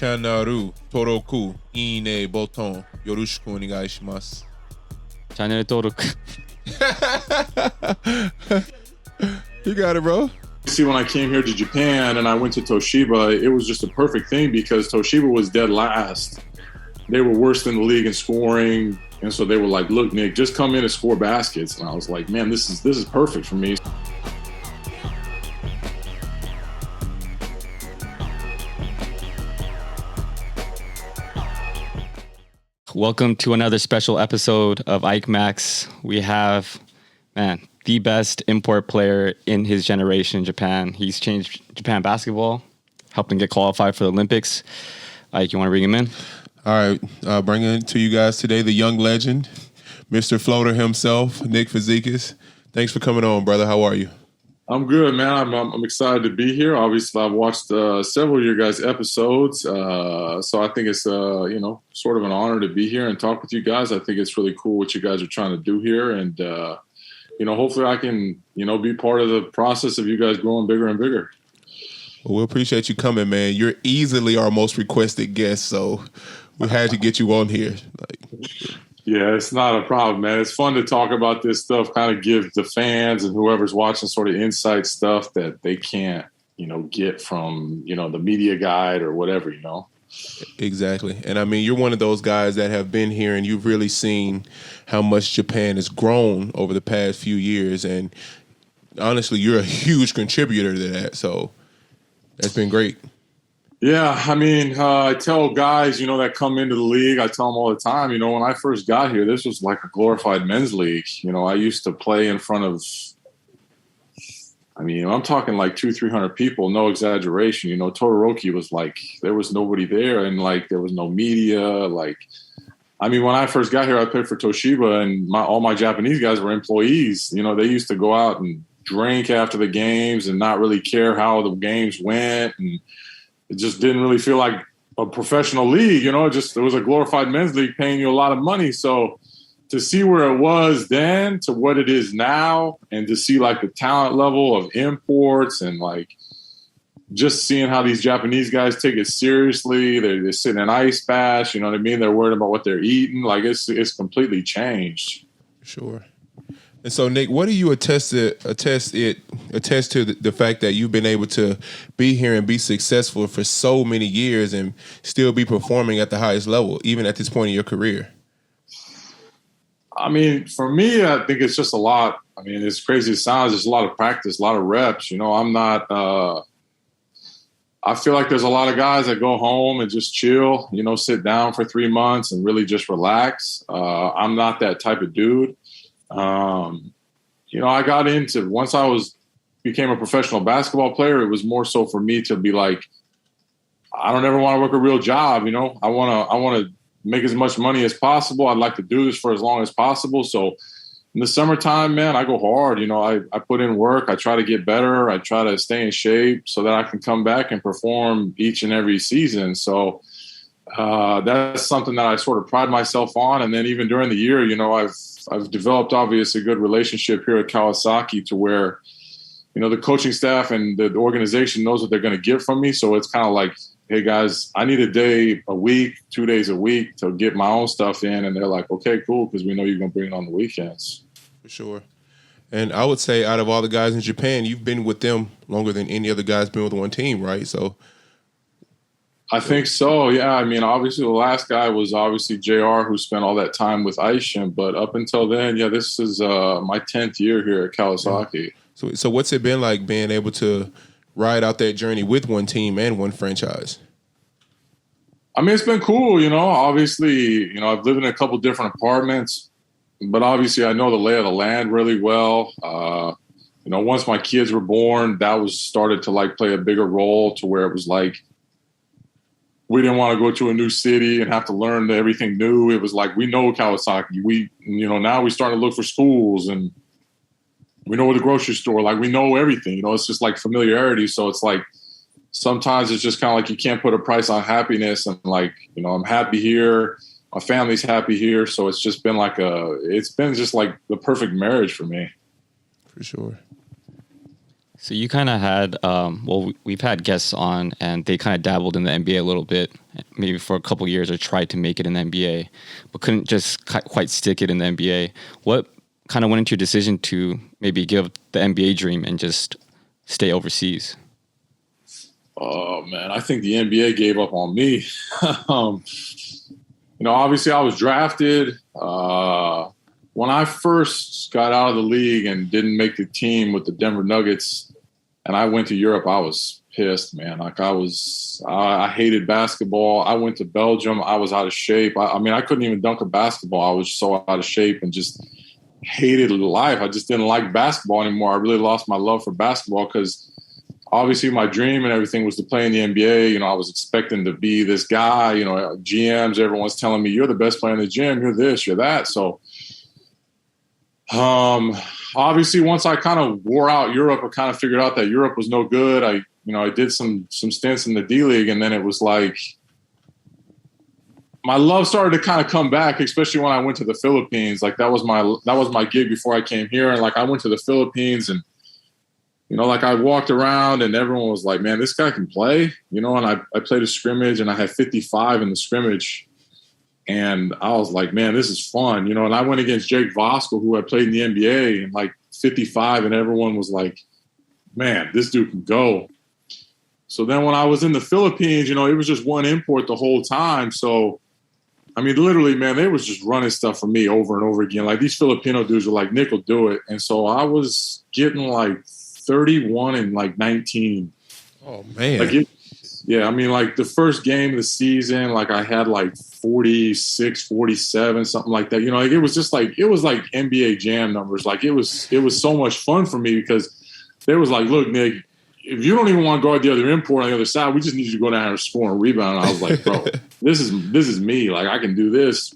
チャンネル登録、いいねボタンよろしくお願いします。チャンネル登録。You got it, bro. See, when I came here to Japan and I went to Toshiba, it was just a perfect thing because Toshiba was dead last. They were worse than the league in scoring, and so they were like, "Look, Nick, just come in and score baskets." And I was like, "Man, this is perfect for me." Welcome to another special episode of IKEMAX. We have, the best import player in his generation in Japan. He's changed Japan basketball, helped them get qualified for the Olympics. Ike, you want to bring him in? All right, bringing it to you guys today, the young legend, Mr. Floater himself, Nick Fazekas. Thanks for coming on, brother. How are you? I'm good, man. I'm excited to be here. Obviously, I've watched several of your guys' episodes, so I think it's sort of an honor to be here and talk with you guys. I think it's really cool what you guys are trying to do here, and hopefully I can be part of the process of you guys growing bigger and bigger. Well, we appreciate you coming, man. You're easily our most requested guest, so we had to get you on here. Yeah, it's not a problem, man. It's fun to talk about this stuff, kind of give the fans and whoever's watching sort of inside stuff that they can't, get from, the media guide or whatever, Exactly. And I mean, you're one of those guys that have been here and you've really seen how much Japan has grown over the past few years. And honestly, you're a huge contributor to that. So that's been great. Yeah, I mean, I tell guys, that come into the league, I tell them all the time, when I first got here, this was like a glorified men's league. I used to play in front of, I'm talking like 200-300 people, no exaggeration. Todoroki was like, there was nobody there and like there was no media. When I first got here, I played for Toshiba and all my Japanese guys were employees. They used to go out and drink after the games and not really care how the games went. And it just didn't really feel like a professional league, it was a glorified men's league paying you a lot of money. So to see where it was then to what it is now and to see like the talent level of imports and like just seeing how these Japanese guys take it seriously, they're sitting in ice baths, you know what I mean? They're worried about what they're eating. Like it's completely changed. Sure. And so, Nick, what do you attest to the fact that you've been able to be here and be successful for so many years and still be performing at the highest level, even at this point in your career? For me, I think it's just a lot. As crazy as it sounds, there's a lot of practice, a lot of reps. I'm not I feel like there's a lot of guys that go home and just chill, sit down for 3 months and really just relax. I'm not that type of dude. I got into once I became a professional basketball player, it was more so for me to be like, I don't ever want to work a real job. I want to make as much money as possible. I'd like to do this for as long as possible. So in the summertime, man, I go hard. I put in work. I try to get better. I try to stay in shape so that I can come back and perform each and every season. So that's something that I sort of pride myself on. And then even during the year, I've developed obviously a good relationship here at Kawasaki to where, the coaching staff and the organization knows what they're going to get from me. So it's kind of like, hey guys, I need a day a week, 2 days a week to get my own stuff in. And they're like, okay, cool. Because we know you're going to bring it on the weekends. For sure. And I would say out of all the guys in Japan, you've been with them longer than any other guy's been with one team, right? So I think so, yeah. Obviously the last guy was obviously JR, who spent all that time with Aishin. But up until then, yeah, this is my 10th year here at Kawasaki. So what's it been like being able to ride out that journey with one team and one franchise? It's been cool, Obviously, I've lived in a couple different apartments, but obviously I know the lay of the land really well. Once my kids were born, that was started to like play a bigger role to where it was like, we didn't want to go to a new city and have to learn everything new. It was like, we know Kawasaki. Now we starting to look for schools and we know the grocery store. Like we know everything, it's just like familiarity. So it's like, sometimes it's just kind of like, you can't put a price on happiness. And like, I'm happy here. My family's happy here. So it's just been like it's been just like the perfect marriage for me. For sure. So you kind of had, we've had guests on, and they kind of dabbled in the NBA a little bit, maybe for a couple years, or tried to make it in the NBA, but couldn't just quite stick it in the NBA. What kind of went into your decision to maybe give up the NBA dream and just stay overseas? Oh man, I think the NBA gave up on me. Obviously I was drafted. When I first got out of the league and didn't make the team with the Denver Nuggets, and I went to Europe, I was pissed, man. Like I hated basketball. I went to Belgium. I was out of shape. I couldn't even dunk a basketball. I was so out of shape and just hated life. I just didn't like basketball anymore. I really lost my love for basketball because obviously my dream and everything was to play in the NBA. I was expecting to be this guy, GMs, everyone's telling me, you're the best player in the gym. You're this, you're that. So, obviously once I kind of wore out Europe, I kind of figured out that Europe was no good. I did some stints in the D-League, and then it was like my love started to kind of come back, especially when I went to the Philippines. Like that was my gig before I came here. And like I went to the Philippines, and like I walked around and everyone was like, man, this guy can play, and I played a scrimmage and I had 55 in the scrimmage. And I was like, man, this is fun, and I went against Jake Voskuhl, who had played in the NBA, and like 55, and everyone was like, man, this dude can go. So then when I was in the Philippines, it was just one import the whole time. So, literally, man, they was just running stuff for me over and over again. Like these Filipino dudes were like, Nick will do it. And so I was getting like 31 and like 19. Oh, man. Like the first game of the season, like I had like 46, 47, something like that. It was just like, it was like NBA Jam numbers. Like it was so much fun for me because they was like, look, Nick, if you don't even want to guard the other import on the other side, we just need you to go down and score and rebound. And I was like, bro, this is me. Like I can do this.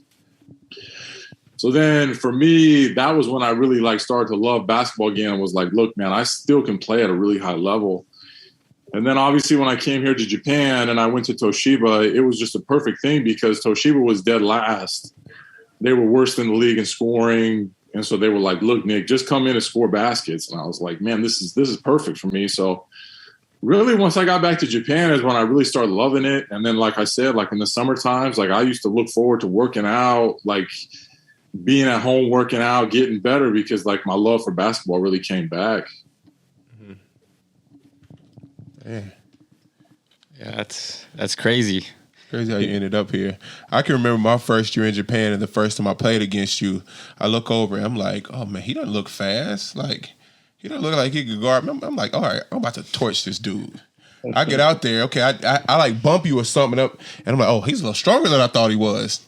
So then for me, that was when I really like started to love basketball again and was like, look, man, I still can play at a really high level. And then obviously when I came here to Japan and I went to Toshiba, it was just a perfect thing because Toshiba was dead last. They were worse than the league in scoring. And so they were like, look, Nick, just come in and score baskets. And I was like, man, this is perfect for me. So really once I got back to Japan is when I really started loving it. And then, like I said, like in the summer times, like I used to look forward to working out, like being at home, working out, getting better because like my love for basketball really came back. Yeah, that's crazy. Crazy how you ended up here. I can remember my first year in Japan and the first time I played against you, I look over and I'm like, oh man, he doesn't look fast. Like he doesn't look like he could guard. I'm like, all right, I'm about to torch this dude. I get out there, okay, I like bump you or something up, and I'm like, oh, he's a little stronger than I thought he was.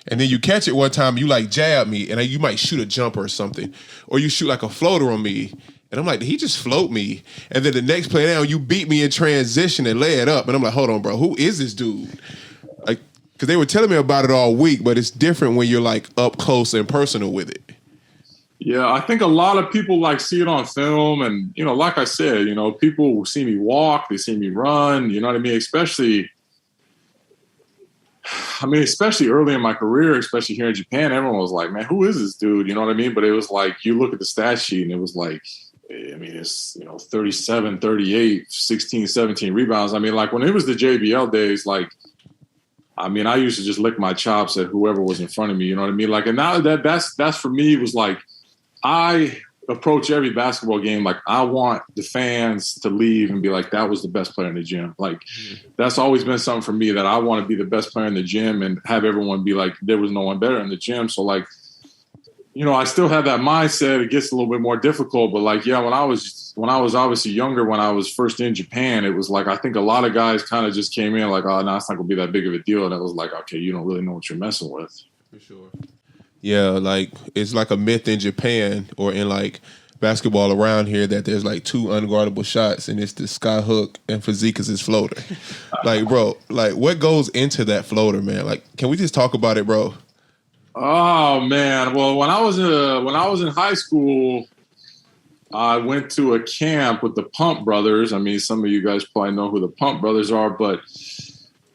And then you catch it one time, you like jab me, and you might shoot a jumper or something, or you shoot like a floater on me. And I'm like, did he just float me? And then the next play down, you beat me in transition and lay it up. And I'm like, hold on, bro, who is this dude? Like, because they were telling me about it all week, but it's different when you're like up close and personal with it. Yeah, I think a lot of people like see it on film. And, like I said, people see me walk, they see me run, you know what I mean? Especially early in my career, especially here in Japan, everyone was like, man, who is this dude? You know what I mean? But it was like, you look at the stat sheet and it was like, it's, 37, 38, 16, 17 rebounds. Like when it was the JBL days, like, I used to just lick my chops at whoever was in front of me. You know what I mean? Like, and now that's for me was like, I approach every basketball game like I want the fans to leave and be like, that was the best player in the gym. Like, that's always been something for me that I want to be the best player in the gym and have everyone be like, there was no one better in the gym. So like, I still have that mindset. It gets a little bit more difficult, but like, yeah, when I was obviously younger, when I was first in Japan, it was like, I think a lot of guys kind of just came in like, oh, no, it's not gonna be that big of a deal. And it was like, okay, you don't really know what you're messing with. For sure. Yeah, like it's like a myth in Japan or in like basketball around here that there's like two unguardable shots and it's the sky hook and Fazekas' floater. Like, bro, like what goes into that floater, man? Like, can we just talk about it, bro? Oh man. Well, when I was in high school, I went to a camp with the Pump Brothers. Some of you guys probably know who the Pump Brothers are, but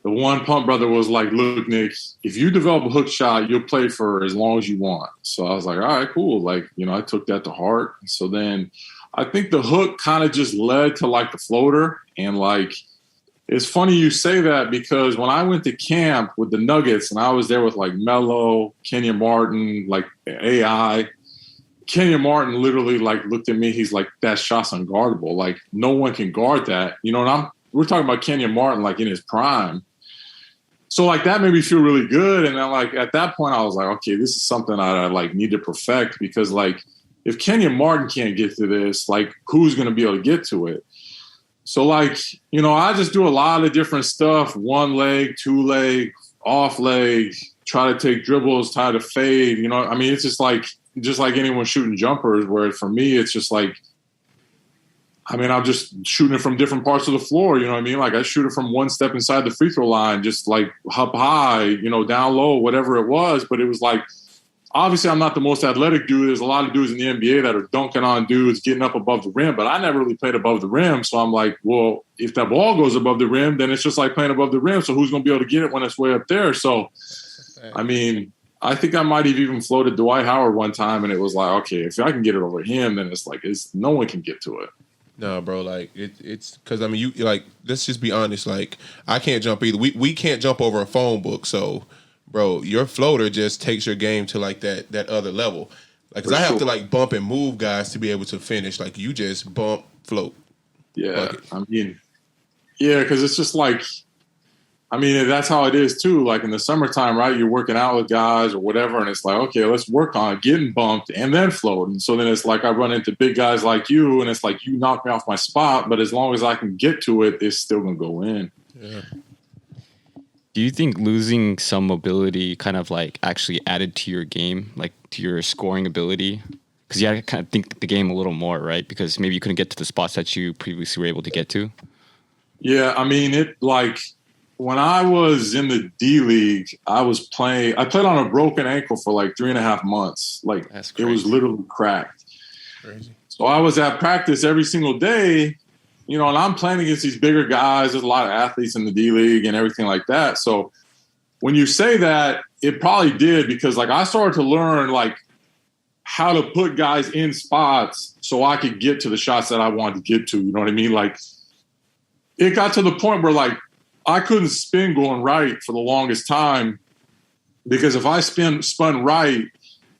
the one Pump brother was like, look, Nick, if you develop a hook shot, you'll play for as long as you want. So I was like, all right, cool. Like, I took that to heart. So then I think the hook kind of just led to like the floater. And like, it's funny you say that because when I went to camp with the Nuggets and I was there with like Melo, Kenyon Martin, like AI, Kenyon Martin literally like looked at me. He's like, that shot's unguardable. Like no one can guard that. You know, and we're talking about Kenyon Martin like in his prime. So like that made me feel really good. And then like at that point I was like, okay, this is something I like need to perfect because like if Kenyon Martin can't get to this, like who's going to be able to get to it? So like, you know, I just do a lot of different stuff, 1 leg, 2 leg, off leg, try to take dribbles, try to fade, you know, I mean, it's just like anyone shooting jumpers where for me, it's just like, I mean, I'm just shooting it from different parts of the floor. You know what I mean? Like I shoot it from one step inside the free throw line, just like up high, you know, down low, whatever it was. But it was like, obviously I'm not the most athletic dude. There's a lot of dudes in the NBA that are dunking on dudes, getting up above the rim, but I never really played above the rim. So I'm like, well, if that ball goes above the rim, then it's just like playing above the rim. So who's going to be able to get it when it's way up there? So, I mean, I think I might have even floated Dwight Howard one time and it was like, okay, if I can get it over him, then it's like, no one can get to it. No, bro, like it's because I mean you like let's just be honest, like I can't jump either. We can't jump over a phone book, so bro, your floater just takes your game to like that other level. Like, cause I have to like bump and move guys to be able to finish. Like you just bump, float. Yeah, bucket. I mean, yeah, because it's just like, I mean, that's how it is too. Like in the summertime, right? You're working out with guys or whatever, and it's like, okay, let's work on getting bumped and then floating. So then it's like I run into big guys like you, and it's like you knock me off my spot, but as long as I can get to it, it's still gonna go in. Yeah. Do you think losing some mobility kind of like actually added to your game, like to your scoring ability? Because you had to kind of think the game a little more, right? Because maybe you couldn't get to the spots that you previously were able to get to. Yeah, I mean, it like when I was in the D-League, I played on a broken ankle for like 3.5 months. Like it was literally cracked. Crazy. So I was at practice every single day, you know, and I'm playing against these bigger guys. There's a lot of athletes in the D-League and everything like that. So when you say that, it probably did because like I started to learn like how to put guys in spots so I could get to the shots that I wanted to get to. You know what I mean? Like it got to the point where like I couldn't spin going right for the longest time because if I spun right,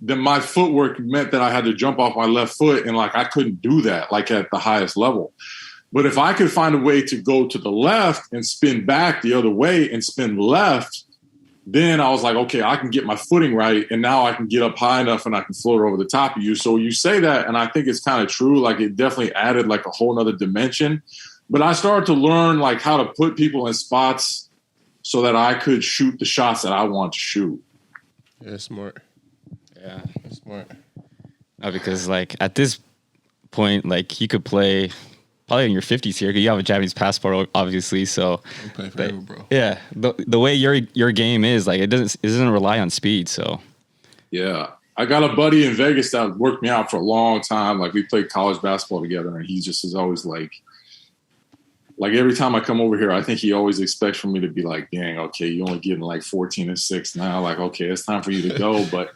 then my footwork meant that I had to jump off my left foot and like I couldn't do that like at the highest level. But if I could find a way to go to the left and spin back the other way and spin left, then I was like, okay, I can get my footing right. And now I can get up high enough and I can float over the top of you. So you say that, and I think it's kind of true. Like it definitely added like a whole nother dimension. But I started to learn like how to put people in spots so that I could shoot the shots that I want to shoot. Yeah, smart. Yeah, That's smart. no, because like at this point, like you could play probably in your 50s here. You have a Japanese passport, obviously. So I'm playing forever, bro. yeah, the way your game is, like it doesn't rely on speed. So Yeah. I got a buddy in Vegas that worked me out for a long time. Like we played college basketball together, and he just is always like every time I come over here, I think he always expects for me to be like, dang, okay, you only getting like 14 and 6 now. Like, okay, it's time for you to go. But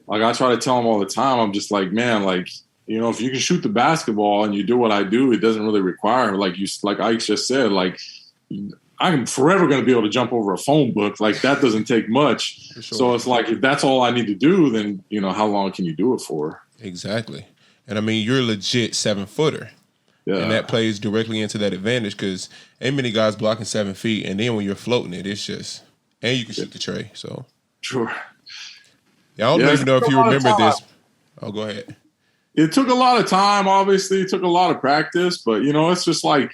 like I try to tell him all the time, I'm just like, man, like, you know, if you can shoot the basketball and you do what I do, it doesn't really require, like Ike just said, like I'm forever going to be able to jump over a phone book. Like that doesn't take much. Sure. So it's like, if that's all I need to do, then, you know, how long can you do it for? Exactly. And I mean, you're a legit 7-footer. Yeah. And that plays directly into that advantage because ain't many guys blocking 7 feet. And then when you're floating it, it's just, and you can shoot the tray. So, sure. Yeah, I don't even know if you remember this. Oh, go ahead. It took a lot of time, obviously. It took a lot of practice. But, you know, it's just like,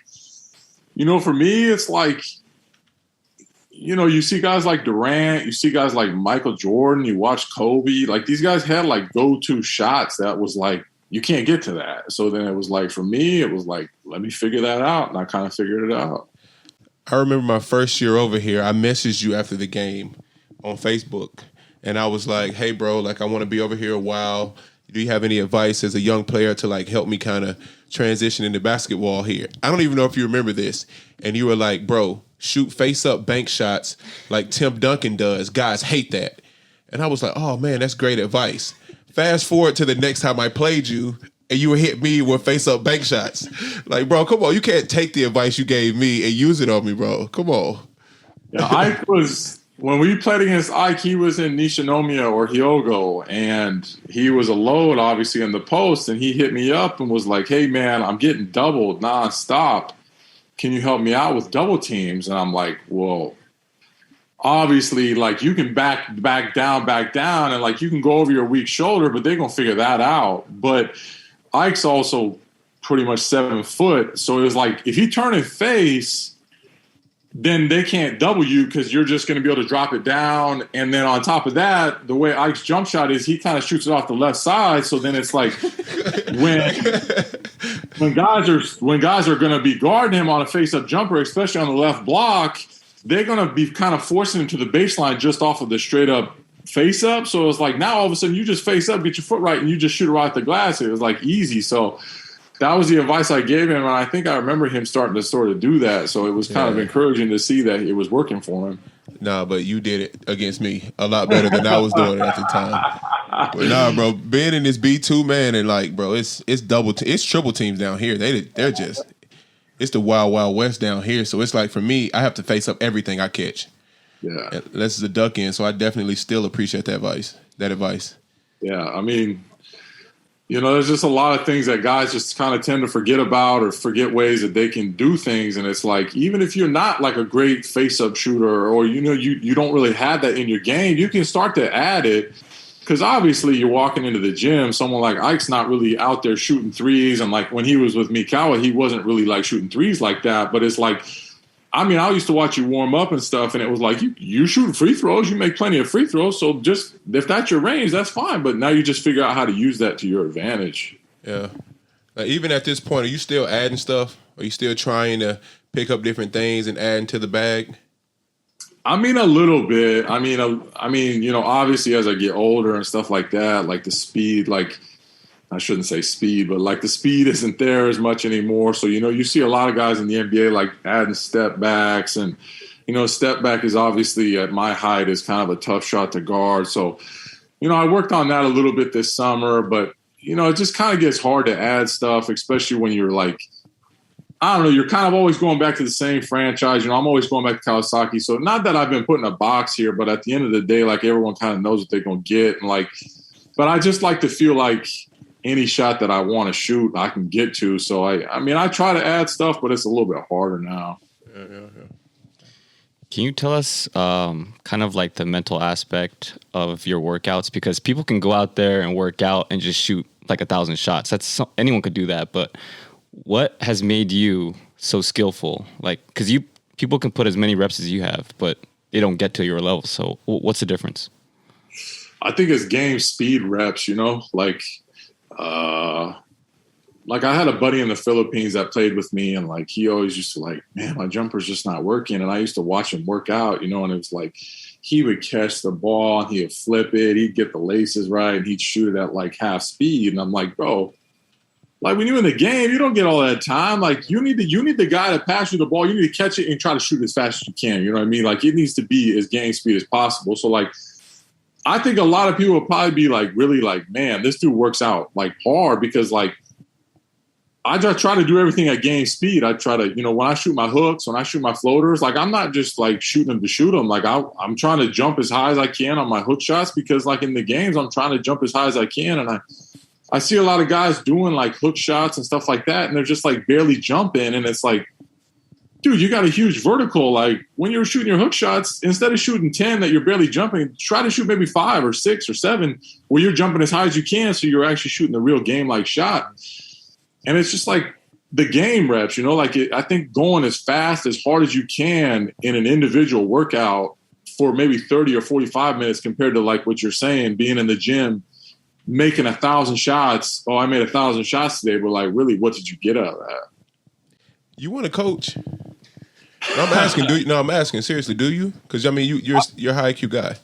you know, for me, it's like, you know, you see guys like Durant, you see guys like Michael Jordan, you watch Kobe. Like these guys had like go-to shots that was like, you can't get to that. So then it was like, for me, it was like, let me figure that out. And I kind of figured it out. I remember my first year over here, I messaged you after the game on Facebook. And I was like, hey, bro, like I want to be over here a while. Do you have any advice as a young player to like help me kind of transition into basketball here? I don't even know if you remember this. And you were like, bro, shoot face up bank shots like Tim Duncan does. Guys hate that. And I was like, oh, man, that's great advice. Fast forward to the next time I played you, and you would hit me with face-up bank shots. Like, bro, come on. You can't take the advice you gave me and use it on me, bro. Come on. Yeah, Ike was when we played against Ike, he was in Nishinomiya or Hyogo, and he was a load, obviously, in the post, and he hit me up and was like, hey, man, I'm getting doubled nonstop. Can you help me out with double teams? And I'm like, well, obviously, like, you can back down, and, like, you can go over your weak shoulder, but they're going to figure that out. But Ike's also pretty much 7 foot, so it was like, if you turn and face, then they can't double you because you're just going to be able to drop it down. And then on top of that, the way Ike's jump shot is, he kind of shoots it off the left side. So then it's like when guys are going to be guarding him on a face-up jumper, especially on the left block, they're going to be kind of forcing him to the baseline just off of the straight-up face-up. So it's like now all of a sudden you just face up, get your foot right, and you just shoot it right at the glass. It was like easy. So that was the advice I gave him, and I think I remember him starting to sort of do that. So it was kind of encouraging to see that it was working for him. Nah, but you did it against me a lot better than I was doing it at the time. But nah, bro, being in this B2, man, and like, bro, it's it's triple teams down here. They're just, it's the wild, wild west down here. So it's like, for me, I have to face up everything I catch. Yeah, unless it's a duck in. So I definitely still appreciate that advice. Yeah, I mean, you know, there's just a lot of things that guys just kind of tend to forget about or forget ways that they can do things. And it's like, even if you're not like a great face-up shooter or, you know, you don't really have that in your game, you can start to add it. Because obviously you're walking into the gym, someone like Ike's not really out there shooting threes. And like when he was with Mikawa, he wasn't really like shooting threes like that. But it's like, I mean, I used to watch you warm up and stuff, and it was like, you shoot free throws, you make plenty of free throws, so just if that's your range, that's fine. But now you just figure out how to use that to your advantage. Yeah. Like, even at this point, are you still adding stuff? Are you still trying to pick up different things and adding to the bag? I mean, a little bit. I mean, you know, obviously as I get older and stuff like that, like the speed, like, I shouldn't say speed, but like the speed isn't there as much anymore. So, you know, you see a lot of guys in the NBA like adding step backs, and, you know, step back is obviously at my height is kind of a tough shot to guard. So, you know, I worked on that a little bit this summer, but, you know, it just kind of gets hard to add stuff, especially when you're like, I don't know, you're kind of always going back to the same franchise. You know, I'm always going back to Kawasaki. So not that I've been put in a box here, but at the end of the day, like, everyone kind of knows what they're going to get. And like, but I just like to feel like any shot that I want to shoot, I can get to. So, I mean, I try to add stuff, but it's a little bit harder now. Yeah. Can you tell us kind of like the mental aspect of your workouts? Because people can go out there and work out and just shoot like 1,000 shots. Anyone could do that. But what has made you so skillful? Like, because people can put as many reps as you have, but they don't get to your level. So what's the difference? I think it's game speed reps, you know, like I had a buddy in the Philippines that played with me, and like he always used to like, man, my jumper's just not working. And I used to watch him work out, you know, and it was like he would catch the ball and he would flip it, he'd get the laces right, and he'd shoot it at like half speed. And I'm like, bro, like when you're in the game, you don't get all that time. Like you need the guy to pass you the ball, you need to catch it and try to shoot as fast as you can. You know what I mean? Like it needs to be as game speed as possible. So like I think a lot of people will probably be like, really like, man, this dude works out like hard, because like I just try to do everything at game speed. I try to, you know, when I shoot my hooks, when I shoot my floaters, like I'm not just like shooting them to shoot them. Like I'm trying to jump as high as I can on my hook shots, because like in the games, I'm trying to jump as high as I can. And I see a lot of guys doing like hook shots and stuff like that, and they're just like barely jumping. And it's like, dude, you got a huge vertical. Like when you're shooting your hook shots, instead of shooting 10 that you're barely jumping, try to shoot maybe 5 or 6 or 7 where you're jumping as high as you can, so you're actually shooting the real game-like shot. And it's just like the game reps, you know, like I think going as fast, as hard as you can in an individual workout for maybe 30 or 45 minutes compared to like what you're saying, being in the gym, making 1,000 shots. Oh, I made 1,000 shots today. But like, really, what did you get out of that? You want to coach? No, I'm asking. I'm asking seriously. Do you? Because I mean, you're a high IQ guy.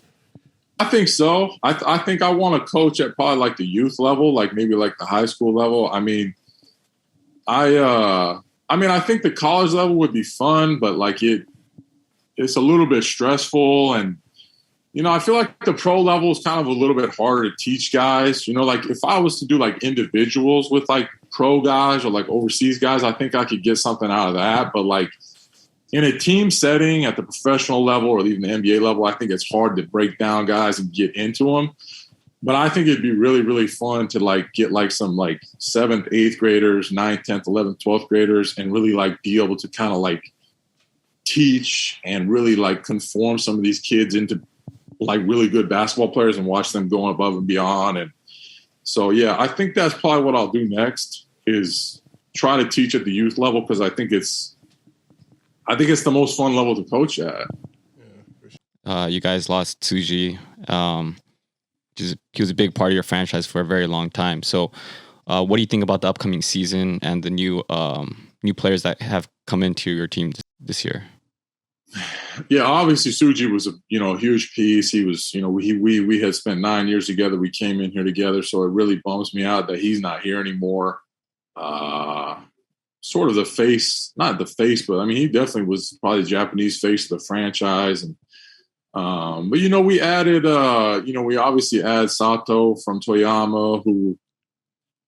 I think so. I think I want to coach at probably like the youth level, like maybe like the high school level. I mean, I think the college level would be fun, but like it's a little bit stressful, and I feel like the pro level is kind of a little bit harder to teach guys. Like if I was to do like individuals with like pro guys or like overseas guys, I think I could get something out of that. But like in a team setting at the professional level or even the NBA level, I think it's hard to break down guys and get into them. But I think it'd be really, really fun to like get like some like 7th, 8th graders, 9th, 10th, 11th, 12th graders and really like be able to kind of like teach and really like conform some of these kids into like really good basketball players and watch them going above and beyond. And so, yeah, I think that's probably what I'll do next is try to teach at the youth level because I think it's the most fun level to coach at. You guys lost Tsuji. He was a big part of your franchise for a very long time. So what do you think about the upcoming season and the new players that have come into your team this year? Yeah, obviously Tsuji was a huge piece. He was, we had spent 9 years together. We came in here together. So it really bums me out that he's not here anymore. Sort of the face, not the face, but I mean, he definitely was probably the Japanese face of the franchise. And but we added, we obviously add Sato from Toyama, who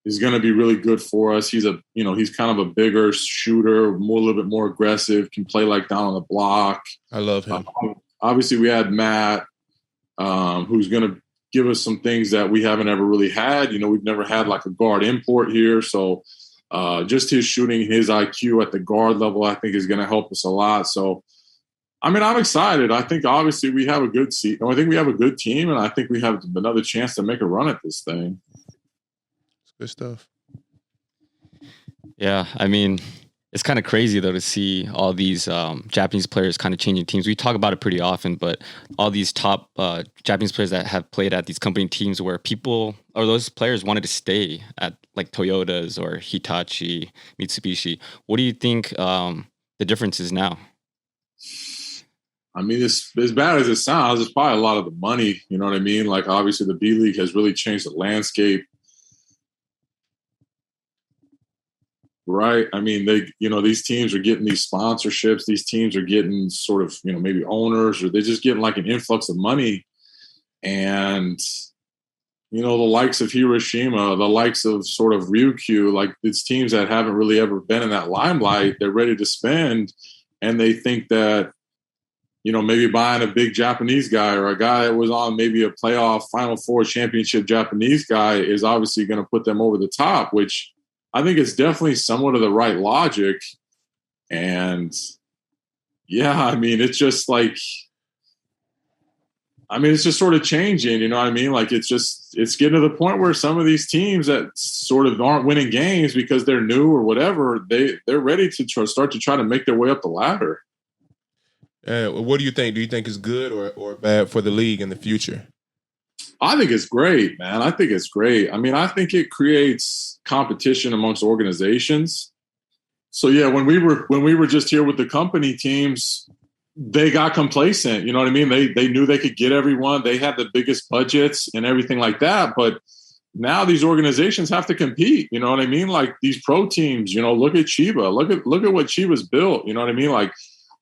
is going to be really good for us. He's he's kind of a bigger shooter, a little bit more aggressive, can play like down on the block. I love him. Obviously, we had Matt, who's going to give us some things that we haven't ever really had. We've never had like a guard import here, so just his shooting, his IQ at the guard level, I think is going to help us a lot. So. I mean, I'm excited. I think obviously we have a good seat. I think we have a good team, and I think we have another chance to make a run at this thing. It's good stuff. Yeah, I mean, it's kind of crazy though to see all these Japanese players kind of changing teams. We talk about it pretty often, but all these top Japanese players that have played at these company teams where people or those players wanted to stay at like Toyotas or Hitachi, Mitsubishi. What do you think the difference is now? I mean, as bad as it sounds, it's probably a lot of the money. You know what I mean? Like, obviously, the B League has really changed the landscape. Right? I mean, these teams are getting these sponsorships. These teams are getting sort of, maybe owners, or they're just getting like an influx of money. And, the likes of Hiroshima, the likes of sort of Ryukyu, like it's teams that haven't really ever been in that limelight. They're ready to spend, and they think that, maybe buying a big Japanese guy or a guy that was on maybe a playoff Final Four championship Japanese guy is obviously going to put them over the top, which I think is definitely somewhat of the right logic. And yeah, I mean, it's just like, it's just sort of changing, you know what I mean? Like it's getting to the point where some of these teams that sort of aren't winning games because they're new or whatever, they're ready to start to try to make their way up the ladder. What do you think? Do you think it's good or bad for the league in the future? I think it's great, man. I think it's great. I mean, I think it creates competition amongst organizations. So yeah, when we were just here with the company teams, they got complacent. You know what I mean? They knew they could get everyone. They had the biggest budgets and everything like that. But now these organizations have to compete. You know what I mean? Like these pro teams. Look at Chiba. Look at what Chiba's built. You know what I mean? Like.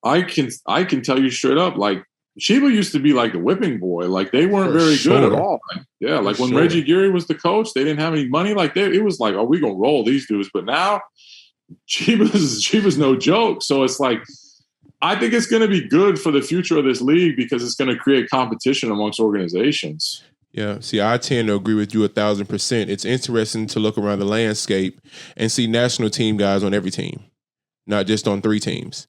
I can tell you straight up, like Chiba used to be like the whipping boy. Like they weren't very good at all. Like when Reggie Geary was the coach, they didn't have any money. Like it was like, oh, we gonna roll these dudes. But now Chiba's no joke. So it's like, I think it's going to be good for the future of this league because it's going to create competition amongst organizations. Yeah. See, I tend to agree with you 1,000%. It's interesting to look around the landscape and see national team guys on every team, not just on 3 teams.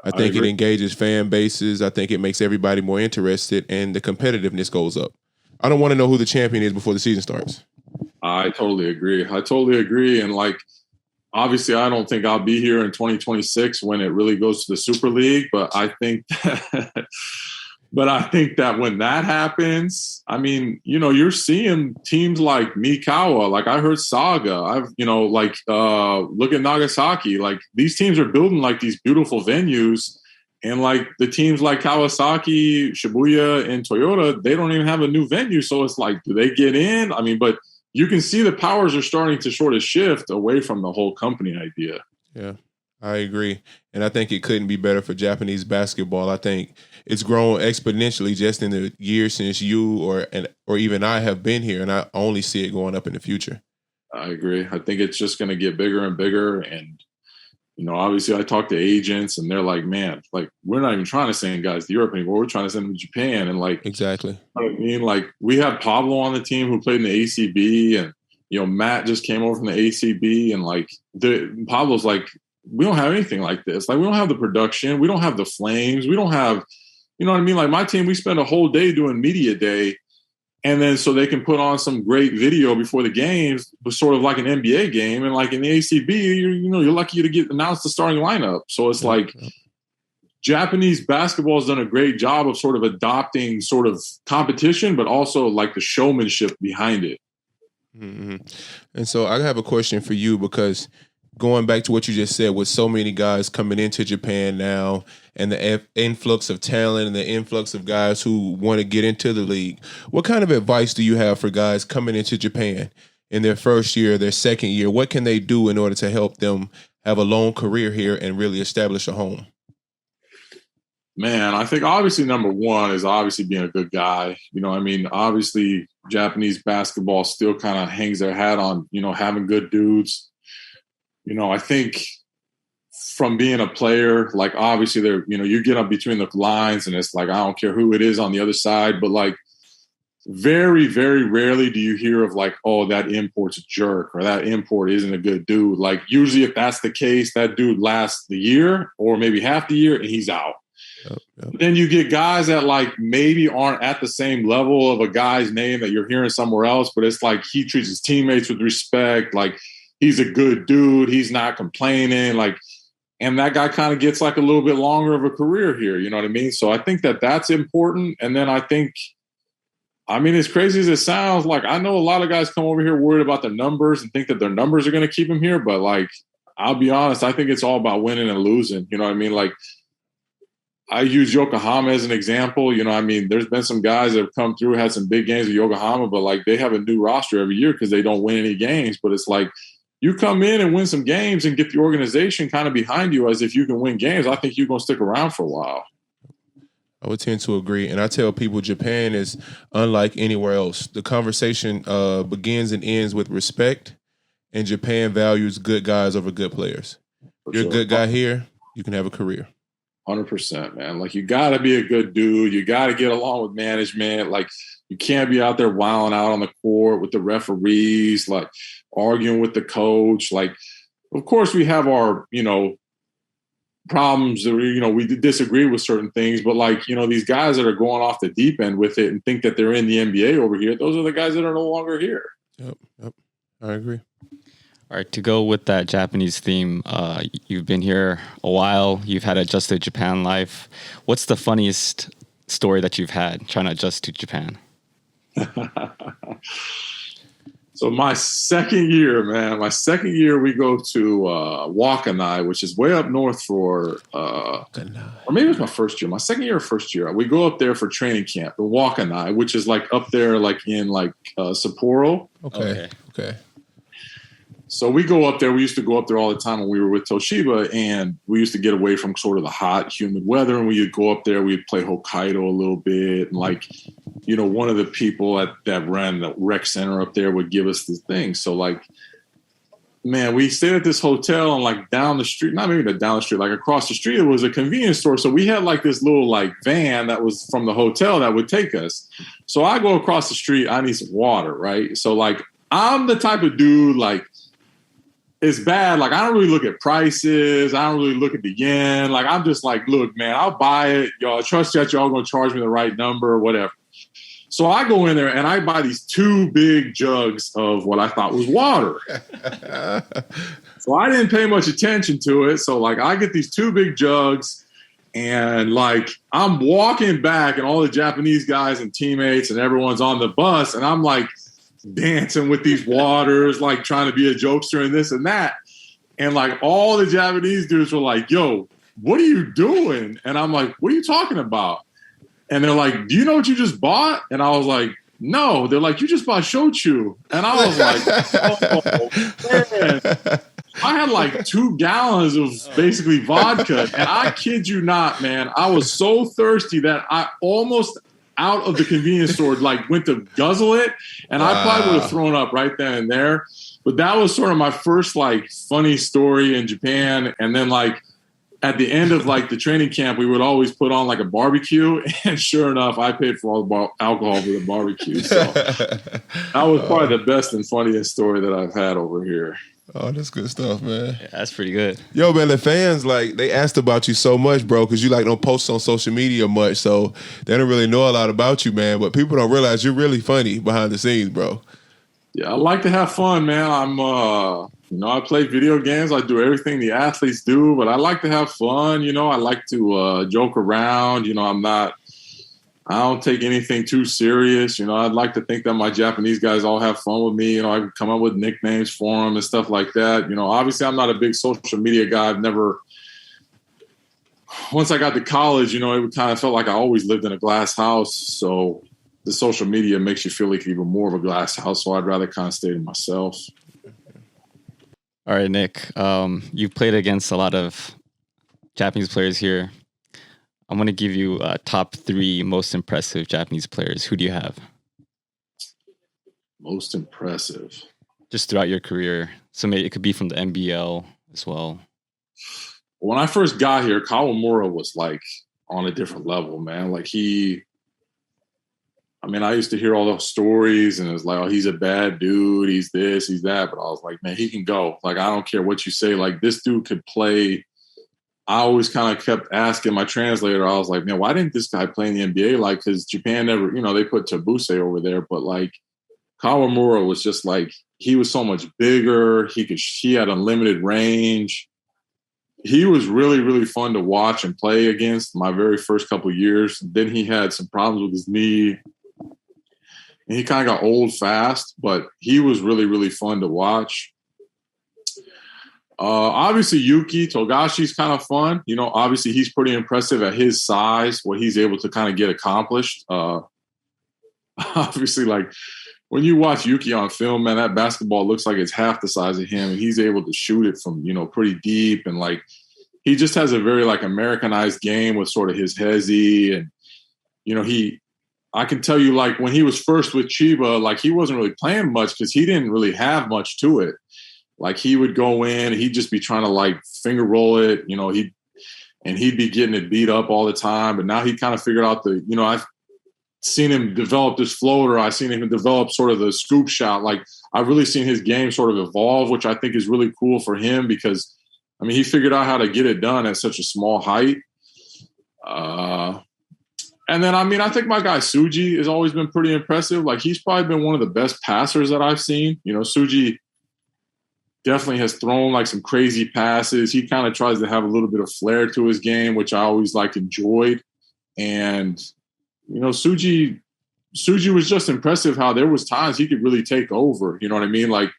I think it engages fan bases. I think it makes everybody more interested, and the competitiveness goes up. I don't want to know who the champion is before the season starts. I totally agree. And like, obviously, I don't think I'll be here in 2026 when it really goes to the Super League. But I think that when that happens, I mean, you're seeing teams like Mikawa. Like I heard Saga. Look at Nagasaki. Like these teams are building like these beautiful venues, and like the teams like Kawasaki, Shibuya, and Toyota, they don't even have a new venue. So it's like, do they get in? I mean, but you can see the powers are starting to sort of shift away from the whole company idea. Yeah, I agree. And I think it couldn't be better for Japanese basketball. I think it's grown exponentially just in the years since you or even I have been here, and I only see it going up in the future. I agree. I think it's just going to get bigger and bigger. And, obviously I talk to agents and they're like, man, like, we're not even trying to send guys to Europe anymore. We're trying to send them to Japan. And like, exactly. I mean, like we have Pablo on the team who played in the ACB, and, Matt just came over from the ACB, and like Pablo's like, we don't have anything like this. Like we don't have the production. We don't have the flames. We don't have, you know what I mean? Like my team, we spend a whole day doing media day. And then so they can put on some great video before the games, but sort of like an NBA game. And like in the ACB, you're lucky to get announced the starting lineup. So it's like Japanese basketball has done a great job of sort of adopting sort of competition, but also like the showmanship behind it. Mm-hmm. And so I have a question for you, because going back to what you just said, with so many guys coming into Japan now and the influx of talent and the influx of guys who want to get into the league, what kind of advice do you have for guys coming into Japan in their first year, their second year? What can they do in order to help them have a long career here and really establish a home? Man, I think obviously number one is obviously being a good guy. Obviously Japanese basketball still kind of hangs their hat on, having good dudes. I think from being a player, like obviously you get up between the lines and it's like, I don't care who it is on the other side, but like very, very rarely do you hear of like, oh, that import's a jerk or that import isn't a good dude. Like usually if that's the case, that dude lasts the year or maybe half the year and he's out. Yep. Then you get guys that like maybe aren't at the same level of a guy's name that you're hearing somewhere else, but it's like he treats his teammates with respect. Like he's a good dude. He's not complaining. Like, and that guy kind of gets like a little bit longer of a career here. You know what I mean? So I think that that's important. And then I think, as crazy as it sounds, like I know a lot of guys come over here worried about their numbers and think that their numbers are going to keep them here. But like, I'll be honest, I think it's all about winning and losing. You know what I mean? Like I use Yokohama as an example. There's been some guys that have come through, had some big games with Yokohama, but like they have a new roster every year because they don't win any games. But it's like, you come in and win some games and get the organization kind of behind you as if you can win games, I think you're going to stick around for a while. I would tend to agree. And I tell people Japan is unlike anywhere else. The conversation begins and ends with respect, and Japan values good guys over good players. You're a good guy here, you can have a career. 100%, man. Like you got to be a good dude. You got to get along with management. Like you can't be out there wilding out on the court with the referees, like arguing with the coach. Like, of course we have our, problems that, we disagree with certain things, but like, these guys that are going off the deep end with it and think that they're in the NBA over here, those are the guys that are no longer here. Yep. I agree. All right, to go with that Japanese theme, you've been here a while. You've had adjusted Japan life. What's the funniest story that you've had trying to adjust to Japan? So my second year, we go to Wakanai, which is way up north or maybe it was my first year. My second year or first year, we go up there for training camp in Wakanai, which is like up there, like in like Sapporo. Okay. So we go up there. We used to go up there all the time when we were with Toshiba, and we used to get away from sort of the hot, humid weather. And we'd go up there. We'd play Hokkaido a little bit. And like, one of the people that ran the rec center up there would give us the thing. So like, man, we stayed at this hotel, and like down the street, not maybe down the street, like across the street, it was a convenience store. So we had like this little like van that was from the hotel that would take us. So I go across the street. I need some water, right? So like, I'm the type of dude like, it's bad. Like, I don't really look at prices. I don't really look at the yen. Like, I'm just like, look, man, I'll buy it. Y'all trust that y'all going to charge me the right number or whatever. So I go in there and I buy these 2 big jugs of what I thought was water. So I didn't pay much attention to it. So like, I get these 2 big jugs, and like, I'm walking back, and all the Japanese guys and teammates and everyone's on the bus. And I'm like, dancing with these waters, like trying to be a jokester and this and that. And like all the Japanese dudes were like, yo, what are you doing? And I'm like, what are you talking about? And they're like, do you know what you just bought? And I was like, no. They're like, you just bought shochu. And I was like, oh, man. I had like 2 gallons of basically vodka. And I kid you not, man, I was so thirsty that I almost out of the convenience store, like went to guzzle it. And I probably would have thrown up right then and there. But that was sort of my first like funny story in Japan. And then like at the end of like the training camp, we would always put on like a barbecue. And sure enough, I paid for all the alcohol for the barbecue. So that was probably the best and funniest story that I've had over here. Oh, that's good stuff, man. Yeah, that's pretty good. Yo, man, the fans, like, they asked about you so much, bro, because you, like, don't post on social media much, so they don't really know a lot about you, man. But people don't realize you're really funny behind the scenes, bro. Yeah, I like to have fun, man. I play video games. I do everything the athletes do, but I like to have fun. I like to joke around. I don't take anything too serious. I'd like to think that my Japanese guys all have fun with me. I can come up with nicknames for them and stuff like that. Obviously I'm not a big social media guy. Once I got to college, it kind of felt like I always lived in a glass house. So the social media makes you feel like even more of a glass house. So I'd rather kind of stay to myself. All right, Nick, you've played against a lot of Japanese players here. I'm going to give you top 3 most impressive Japanese players. Who do you have? Most impressive. Just throughout your career. So maybe it could be from the NBL as well. When I first got here, Kawamura was like on a different level, man. Like I used to hear all those stories and it was like, oh, he's a bad dude. He's this, he's that. But I was like, man, he can go. Like, I don't care what you say. Like, this dude could play. I always kind of kept asking my translator, I was like, man, why didn't this guy play in the NBA? Like, because Japan never, they put Tabuse over there. But like, Kawamura was just like, he was so much bigger. He had unlimited range. He was really, really fun to watch and play against my very first couple of years. Then he had some problems with his knee. And he kind of got old fast, but he was really, really fun to watch. Obviously, Yuki Togashi's kind of fun. Obviously, he's pretty impressive at his size, what he's able to kind of get accomplished. Obviously, like, when you watch Yuki on film, man, that basketball looks like it's half the size of him. And he's able to shoot it from, pretty deep. And, like, he just has a very, like, Americanized game with sort of his hezzy. And, I can tell you, like, when he was first with Chiba, like, he wasn't really playing much because he didn't really have much to it. Like, he would go in, he'd just be trying to, like, finger roll it, he'd be getting it beat up all the time. But now he kind of figured out I've seen him develop this floater. I've seen him develop sort of the scoop shot. Like, I've really seen his game sort of evolve, which I think is really cool for him because, he figured out how to get it done at such a small height. And then, I think my guy Suji has always been pretty impressive. Like, he's probably been one of the best passers that I've seen. Suji definitely has thrown like some crazy passes. He kind of tries to have a little bit of flair to his game, which I always like enjoyed. And, Suji was just impressive how there was times he could really take over. You know what I mean? Like,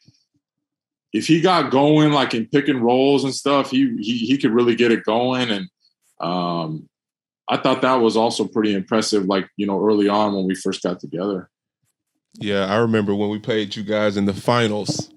if he got going, like in pick and rolls and stuff, he could really get it going. And I thought that was also pretty impressive, like, early on when we first got together. Yeah, I remember when we played you guys in the finals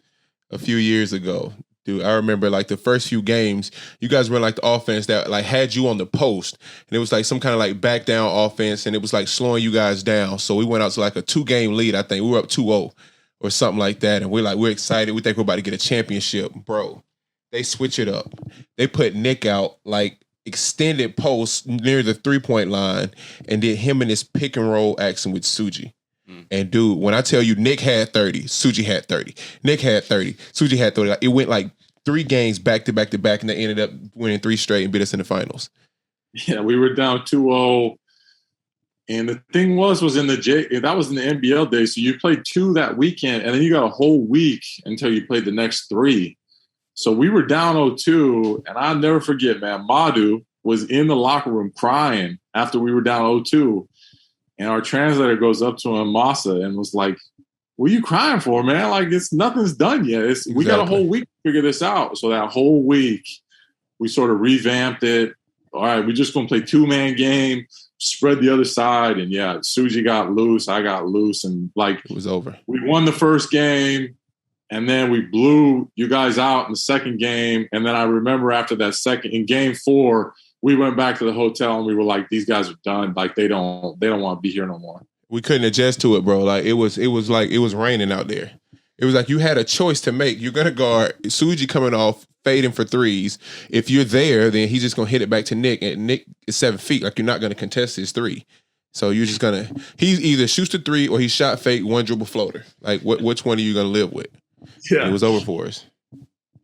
a few years ago. Dude, I remember like the first few games, you guys were like the offense that like had you on the post. And it was like some kind of like back down offense and it was like slowing you guys down. So we went out to like a 2-game lead, I think. We were up 2-0 or something like that. And we're excited. We think we're about to get a championship. Bro, they switch it up. They put Nick out like extended post near the 3-point line and did him and his pick and roll action with Suji. And dude, when I tell you Nick had 30, Suji had 30. Nick had 30, Suji had 30. It went like 3 games back to back to back, and they ended up winning 3 straight and beat us in the finals. Yeah, we were down 2-0. And the thing was in that was in the NBL days. So you played 2 that weekend, and then you got a whole week until you played the next 3. So we were down 0-2, and I'll never forget, man, Madhu was in the locker room crying after we were down 0-2. And our translator goes up to him, Masa, and was like, what are you crying for, man? Like, nothing's done yet. Exactly. We got a whole week to figure this out. So that whole week, we sort of revamped it. All right, we're just going to play 2-man game, spread the other side. And, yeah, Suji got loose. I got loose. And, like, it was over. We won the first game. And then we blew you guys out in the second game. And then I remember after that in game 4, we went back to the hotel and we were like, these guys are done. Like they don't want to be here no more. We couldn't adjust to it, bro. Like it was like it was raining out there. It was like you had a choice to make. You're gonna guard Suji coming off, fading for threes. If you're there, then he's just gonna hit it back to Nick, and Nick is 7 feet. Like you're not gonna contest his three. So you're just gonna. He either shoots the three or he shot fake one dribble floater. Like which one are you gonna live with? Yeah, it was over for us.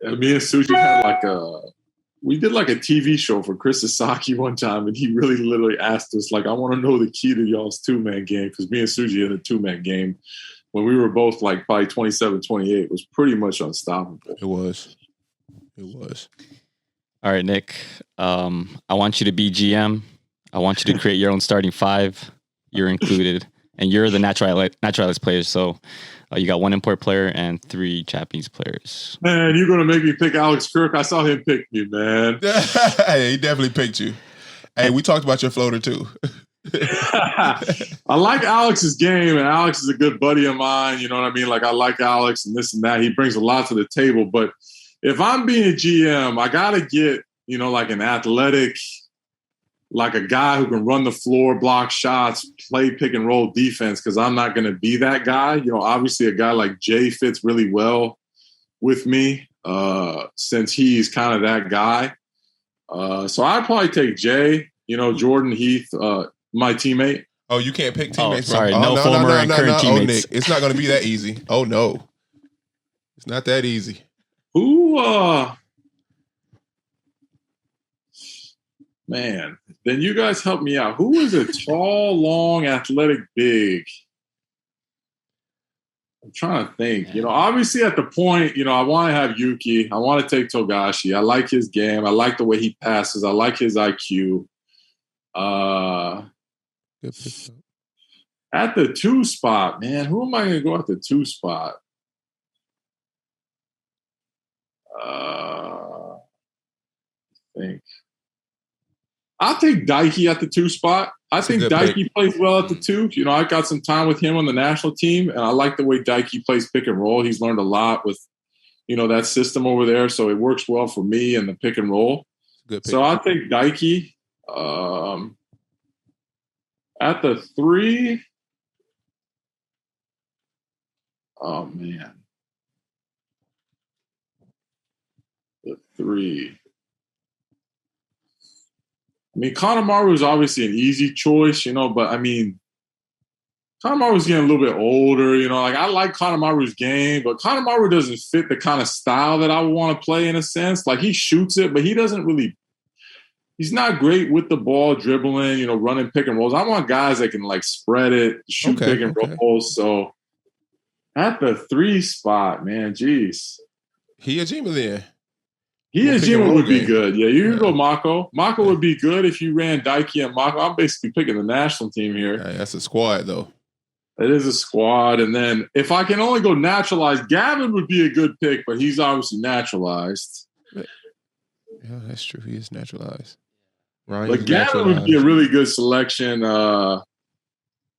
Me and Suji had we did like a TV show for Chris Sasaki one time, and he really literally asked us, like, I want to know the key to y'all's 2-man game, because me and Suji in a 2-man game when we were both like probably 27, 28 was pretty much unstoppable. It was. All right, Nick. I want you to be GM. I want you to create your own starting 5. You're included, and you're the naturalized player. So you got 1 import player and 3 Japanese players. Man, you're gonna make me pick Alex Kirk. I saw him pick me, man. Hey, he definitely picked you. Hey, we talked about your floater too. I like Alex's game, and Alex is a good buddy of mine. You know what I mean? Like, I like Alex and this and that. He brings a lot to the table. But if I'm being a GM, I got to get, like an athletic, like a guy who can run the floor, block shots, play pick and roll defense, because I'm not going to be that guy. Obviously a guy like Jay fits really well with me since he's kind of that guy. So I'd probably take Jay, Jordan Heath, my teammate. Oh, you can't pick teammates. Sorry, no former and current teammates. Oh, Nick, it's not going to be that easy. Oh, no. It's not that easy. Who, man, then you guys help me out. Who is a tall, long, athletic big? I'm trying to think. Obviously at the point, I want to have Yuki. I want to take Togashi. I like his game. I like the way he passes. I like his IQ. At the 2 spot, man, who am I going to go at the 2 spot? I think I'll take Daiki at the 2 spot. I think Daiki plays well at the 2. I got some time with him on the national team, and I like the way Daiki plays pick and roll. He's learned a lot with, that system over there, so it works well for me in the pick and roll. So I'll take Daiki. At the 3, oh, man. The 3. I mean, Kanemaru is obviously an easy choice, but I mean, Kanemaru's getting a little bit older, like I like Kanemaru's game, but Kanemaru doesn't fit the kind of style that I want to play in a sense. Like he shoots it, but he doesn't really, he's not great with the ball, dribbling, running pick and rolls. I want guys that can like spread it, shoot pick and rolls. So at the 3 spot, man, geez. Hiyajima then. Hiyajima would be good. Yeah, you can go Mako. Mako would be good if you ran Daiki and Mako. I'm basically picking the national team here. That's a squad, though. It is a squad. And then if I can only go naturalized, Gavin would be a good pick, but he's obviously naturalized. Yeah, that's true. He is naturalized. Ryan, but Gavin would be a really good selection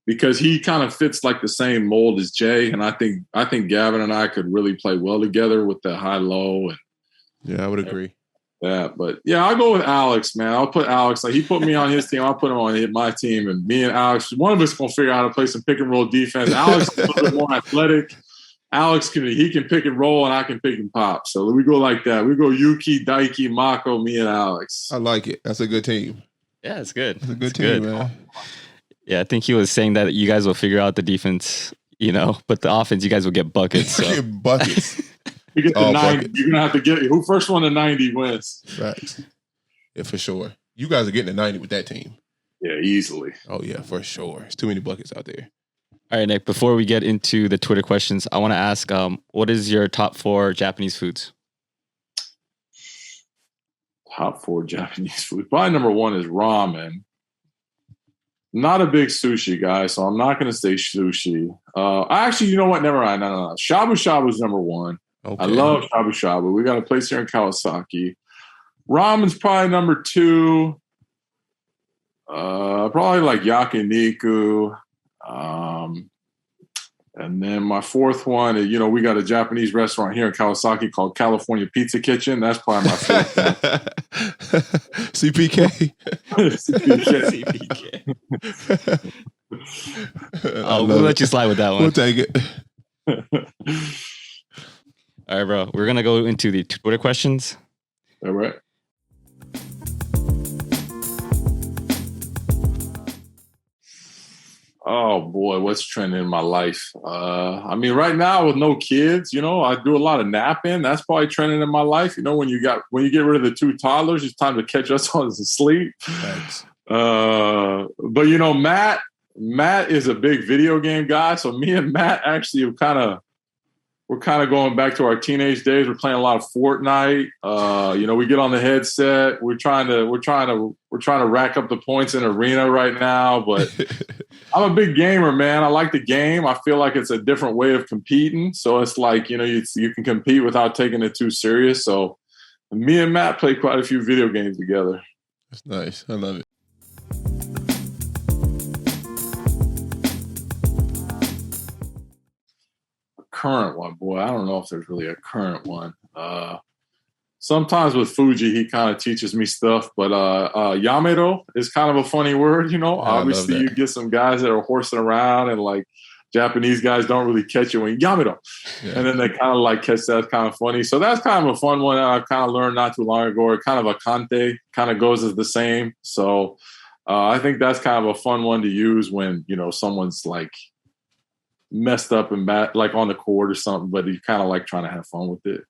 because he kind of fits like the same mold as Jay. And I think Gavin and I could really play well together with the high-low. And yeah, I would agree. Yeah, but yeah, I'll go with Alex, man. I'll put Alex. Like he put me on his team, I'll put him on my team, and me and Alex, one of us gonna figure out how to play some pick and roll defense. Alex is a little bit more athletic. Alex can pick and roll, and I can pick and pop. So we go like that. We go Yuki, Daiki, Mako, me, and Alex. I like it. That's a good team. Yeah, it's good. It's a good team, man. Yeah, I think he was saying that you guys will figure out the defense, but the offense, you guys will get buckets. So. Buckets. You get the 90. Buckets. You're gonna have to get who first one to 90 wins. Right. Yeah, for sure. You guys are getting a 90 with that team. Yeah, easily. Oh yeah, for sure. It's too many buckets out there. All right, Nick. Before we get into the Twitter questions, I want to ask, what is your top 4 Japanese foods? Top 4 Japanese food. Probably number 1 is ramen. Not a big sushi guy, so I'm not going to say sushi. Actually, you know what? Never mind. No. Shabu shabu is number 1. Okay. I love shabu shabu. We got a place here in Kawasaki. Ramen's probably number 2. Probably like yakiniku. And then my fourth one, you know, we got a Japanese restaurant here in Kawasaki called California Pizza Kitchen. That's probably my fourth one. CPK. CPK. We'll let you slide with that one. We'll take it. All right, bro. We're going to go into the Twitter questions. All right. Oh boy, what's trending in my life? I mean, right now with no kids, you know, I do a lot of napping. That's probably trending in my life. You know, when you get rid of the two toddlers, it's time to catch us on some sleep. Thanks. But you know, Matt is a big video game guy. So me and Matt actually we're kind of going back to our teenage days. We're playing a lot of Fortnite. You know, we get on the headset. We're trying to rack up the points in arena right now. But I'm a big gamer, man. I like the game. I feel like it's a different way of competing. So it's like, you know, you can compete without taking it too serious. So me and Matt play quite a few video games together. That's nice. I love it. Current one, boy, I don't know if there's really a current one. Sometimes with Fuji, he kind of teaches me stuff, but Yamero is kind of a funny word, you know. Obviously, you get some guys that are horsing around, and like Japanese guys don't really catch it when Yamero, and then they kind of like catch that. Kind of funny. So that's kind of a fun one that I've kind of learned not too long ago. Or kind of a kante kind of goes as the same. So I think that's kind of a fun one to use when, you know, someone's like messed up and bad, like on the court or something, but you kind of like trying to have fun with it.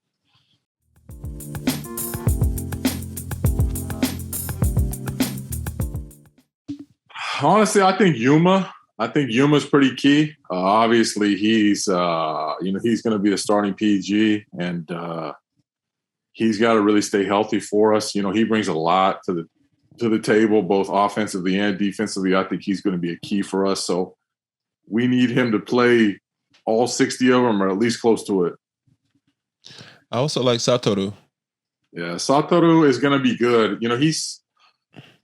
Honestly, I think Yuma's pretty key. Obviously, he's he's going to be the starting PG, and he's got to really stay healthy for us. You know, he brings a lot to the table, both offensively and defensively. I think he's going to be a key for us. So we need him to play all 60 of them, or at least close to it. I also like Satoru. Yeah, Satoru is going to be good. You know, he's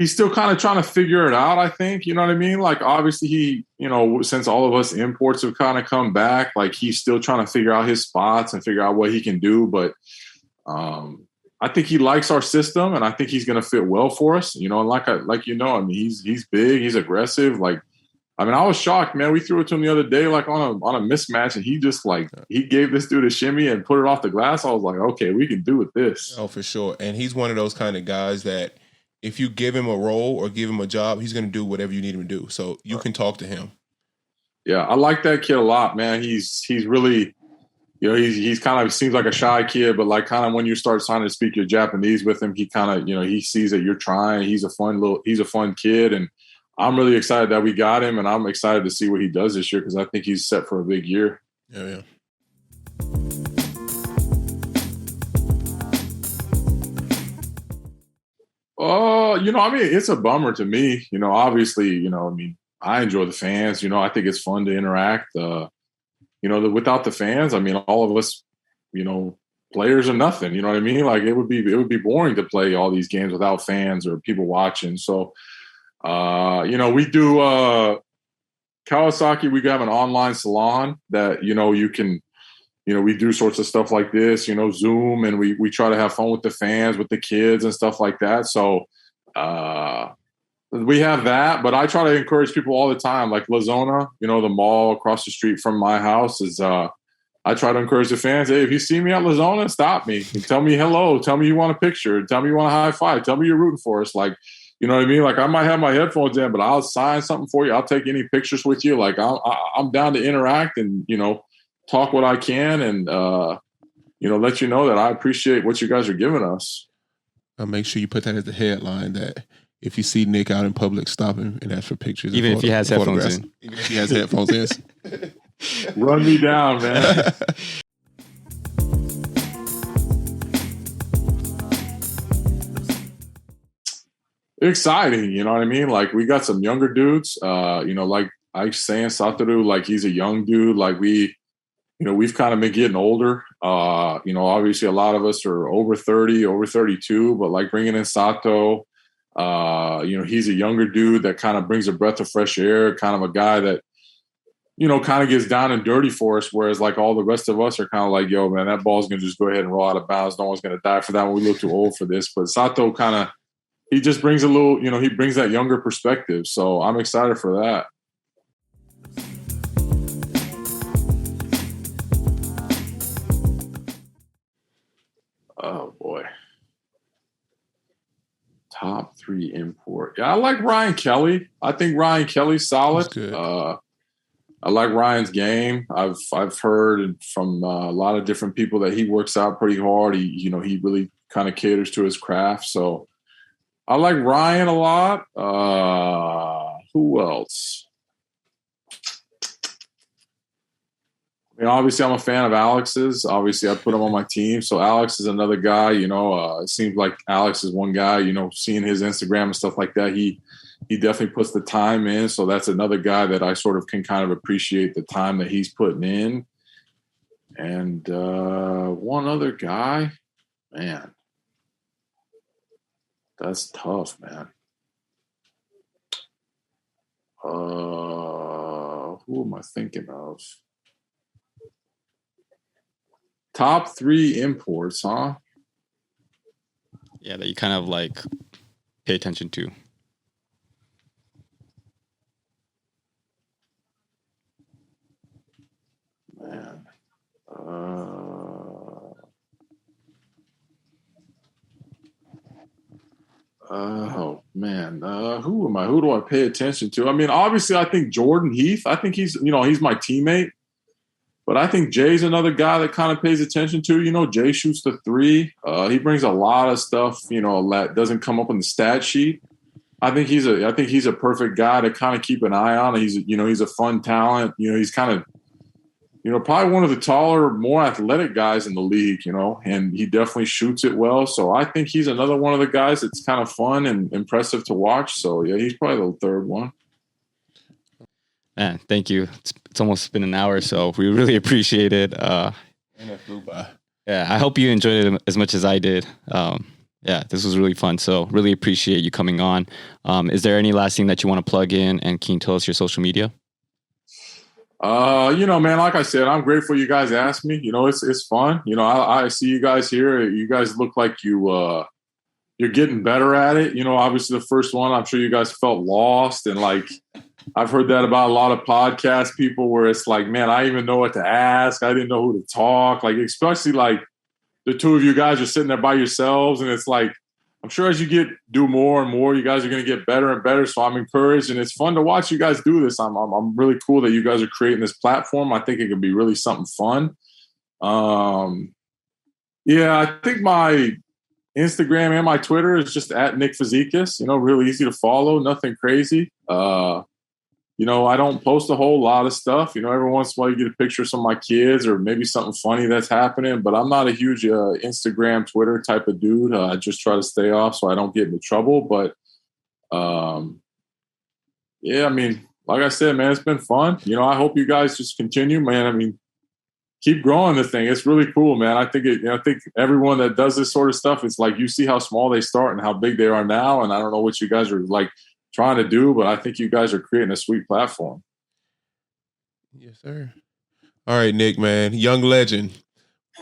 still kind of trying to figure it out, I think. You know what I mean? Like, obviously, he, you know, since all of us imports have kind of come back, like, he's still trying to figure out his spots and figure out what he can do. But I think he likes our system, and I think he's going to fit well for us. You know, and like you know, I mean, he's big, he's aggressive. Like, I mean, I was shocked, man. We threw it to him the other day, like on a mismatch, and he just like he gave this dude a shimmy and put it off the glass. I was like, okay, we can do with this. Oh, for sure. And he's one of those kind of guys that if you give him a role or give him a job, he's going to do whatever you need him to do. So you can talk to him. Yeah, I like that kid a lot, man. He's really, you know, he's kind of seems like a shy kid, but like kind of when you start trying to speak your Japanese with him, he kind of, you know, he sees that you're trying. He's a fun kid, and I'm really excited that we got him, and I'm excited to see what he does this year because I think he's set for a big year. Yeah. Oh, you know, I mean, it's a bummer to me. You know, obviously, you know, I mean, I enjoy the fans. You know, I think it's fun to interact. You know, without the fans, I mean, all of us, you know, players are nothing. You know what I mean? Like it would be boring to play all these games without fans or people watching. So, you know, we do Kawasaki. We have an online salon that, you know, you can, you know, we do sorts of stuff like this, you know, Zoom, and we try to have fun with the fans, with the kids and stuff like that. So we have that, but I try to encourage people all the time. Like La Zona, you know, the mall across the street from my house is, I try to encourage the fans. Hey, if you see me at La Zona, stop me. Tell me hello. Tell me you want a picture. Tell me you want a high five. Tell me you're rooting for us. Like, you know what I mean? Like I might have my headphones in, but I'll sign something for you. I'll take any pictures with you. Like I'm down to interact and, you know, talk what I can and, you know, let you know that I appreciate what you guys are giving us. I'll make sure you put that as the headline that if you see Nick out in public, stop him and ask for pictures. Even if he has headphones in. Even if he has headphones in. Run me down, man. Exciting, you know what I mean? Like we got some younger dudes, you know, like Ike's saying, Satoru, like he's a young dude. Like we, you know, we've kind of been getting older. You know, obviously a lot of us are over 30, over 32, but like bringing in Sato, you know, he's a younger dude that kind of brings a breath of fresh air, kind of a guy that, kind of gets down and dirty for us, whereas like all the rest of us are kind of like, yo, man, that ball's going to just go ahead and roll out of bounds. No one's going to die for that one. We look too old for this. But Sato he just brings a little, he brings that younger perspective. So I'm excited for that. Oh, boy. Top 3 import. Yeah, I like Ryan Kelly. I think Ryan Kelly's solid. I like Ryan's game. I've heard from a lot of different people that he works out pretty hard. He really kind of caters to his craft. So I like Ryan a lot. Who else? Obviously, I'm a fan of Alex's. Obviously, I put him on my team. So Alex is another guy. It seems like Alex is one guy. Seeing his Instagram and stuff like that, he definitely puts the time in. So that's another guy that I sort of can kind of appreciate the time that he's putting in. And one other guy, man, that's tough, man. Who am I thinking of? Top 3 imports, huh? Yeah, that you kind of like pay attention to. Man. Oh, man. Who am I? Who do I pay attention to? I mean, obviously, I think Jordan Heath. I think he's my teammate. But I think Jay's another guy that kind of pays attention to. Jay shoots the 3. He brings a lot of stuff, that doesn't come up on the stat sheet. I think he's a perfect guy to kind of keep an eye on. He's a fun talent. He's kind of, probably one of the taller, more athletic guys in the league, and he definitely shoots it well. So I think he's another one of the guys that's kind of fun and impressive to watch. So yeah, he's probably the third one. Man, thank you. It's almost been an hour, so we really appreciate it. And it flew by. Yeah, I hope you enjoyed it as much as I did. Yeah, this was really fun. So really appreciate you coming on. Is there any last thing that you want to plug in, and can you tell us your social media? Man, like I said, I'm grateful you guys asked me. It's fun. I see you guys here. You guys look like you're getting better at it. Obviously the first one, I'm sure you guys felt lost, and like I've heard that about a lot of podcast people where it's like, man, I didn't even know what to ask. I didn't know who to talk. Like, especially like the two of you guys are sitting there by yourselves, and it's like, I'm sure as you do more and more, you guys are going to get better and better. So I'm encouraged, and it's fun to watch you guys do this. I'm really cool that you guys are creating this platform. I think it can be really something fun. Yeah, I think my Instagram and my Twitter is just at Nick Fazekas. Really easy to follow, nothing crazy. I don't post a whole lot of stuff. Every once in a while you get a picture of some of my kids or maybe something funny that's happening, but I'm not a huge Instagram, Twitter type of dude. I just try to stay off so I don't get into trouble. But yeah, I mean, like I said, man, it's been fun. I hope you guys just continue, man. I mean, keep growing the thing. It's really cool, man. I think I think everyone that does this sort of stuff, it's like you see how small they start and how big they are now. And I don't know what you guys are like trying to do, but I think you guys are creating a sweet platform. Yes, sir. All right, Nick, man, young legend.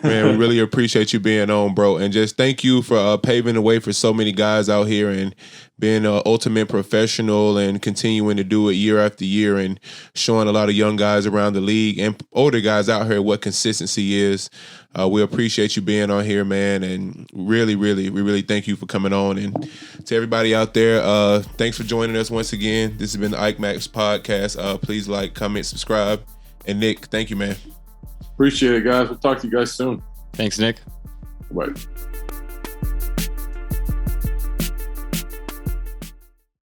Man, we really appreciate you being on, bro. And just thank you for paving the way for so many guys out here and being an ultimate professional and continuing to do it year after year and showing a lot of young guys around the league and older guys out here what consistency is. We appreciate you being on here, man. And we really thank you for coming on. And to everybody out there, thanks for joining us once again. This has been the IKEMAX podcast. Please like, comment, subscribe. And Nick, thank you, man. Appreciate it, guys. We'll talk to you guys soon. Thanks, Nick. Bye.